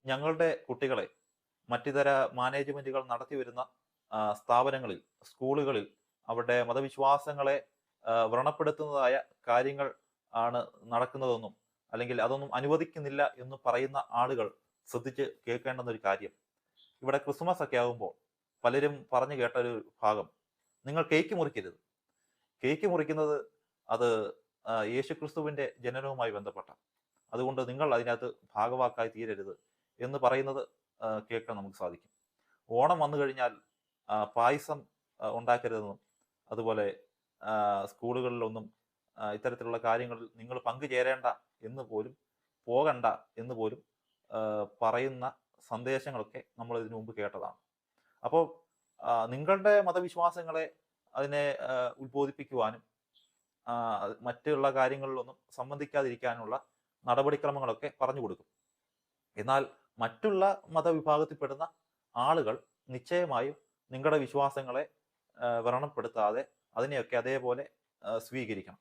ഞങ്ങളുടെ കുട്ടികളെ മറ്റിതര മാനേജ്മെന്റുകൾ നടത്തിവരുന്ന സ്ഥാപനങ്ങളിൽ, സ്കൂളുകളിൽ അവരുടെ മതവിശ്വാസങ്ങളെ വ്രണപ്പെടുത്തുന്നതായ കാര്യങ്ങൾ ആണ് നടക്കുന്നതെന്നും, അല്ലെങ്കിൽ അതൊന്നും അനുവദിക്കുന്നില്ല എന്ന് പറയുന്ന ആളുകൾ ശ്രദ്ധിച്ച് കേൾക്കേണ്ടുന്ന ഒരു കാര്യം, ഇവിടെ ക്രിസ്മസ് ഒക്കെ ആകുമ്പോൾ പലരും പറഞ്ഞു കേട്ട ഒരു ഭാഗം, നിങ്ങൾ കേക്ക് മുറിക്കരുത്. കേക്ക് മുറിക്കുന്നത് അത് യേശുക്രിസ്തുവിന്റെ ജനനവുമായി ബന്ധപ്പെട്ട, അതുകൊണ്ട് നിങ്ങൾ അതിനകത്ത് ഭാഗവാക്കായി തീരരുത് എന്ന് പറയുന്നത് കേൾക്കാൻ നമുക്ക് സാധിക്കും. ഓണം വന്നു കഴിഞ്ഞാൽ പായസം ഉണ്ടാക്കരുതെന്നും, അതുപോലെ സ്കൂളുകളിലൊന്നും ഇത്തരത്തിലുള്ള കാര്യങ്ങളിൽ നിങ്ങൾ പങ്കുചേരേണ്ട എന്ന് പോലും, പോകണ്ട എന്ന് പോലും പറയുന്ന സന്ദേശങ്ങളൊക്കെ നമ്മൾ ഇതിനു മുമ്പ് കേട്ടതാണ്. അപ്പോൾ നിങ്ങളുടെ മതവിശ്വാസങ്ങളെ അതിനെ ഉത്ബോധിപ്പിക്കുവാനും മറ്റുള്ള കാര്യങ്ങളിലൊന്നും സംബന്ധിക്കാതിരിക്കാനുള്ള നടപടിക്രമങ്ങളൊക്കെ പറഞ്ഞു കൊടുക്കും. എന്നാൽ മറ്റുള്ള മതവിഭാഗത്തിൽപ്പെടുന്ന ആളുകൾ നിശ്ചയമായും നിങ്ങളുടെ വിശ്വാസങ്ങളെ വ്രണപ്പെടുത്താതെ അതിനെയൊക്കെ അതേപോലെ സ്വീകരിക്കണം.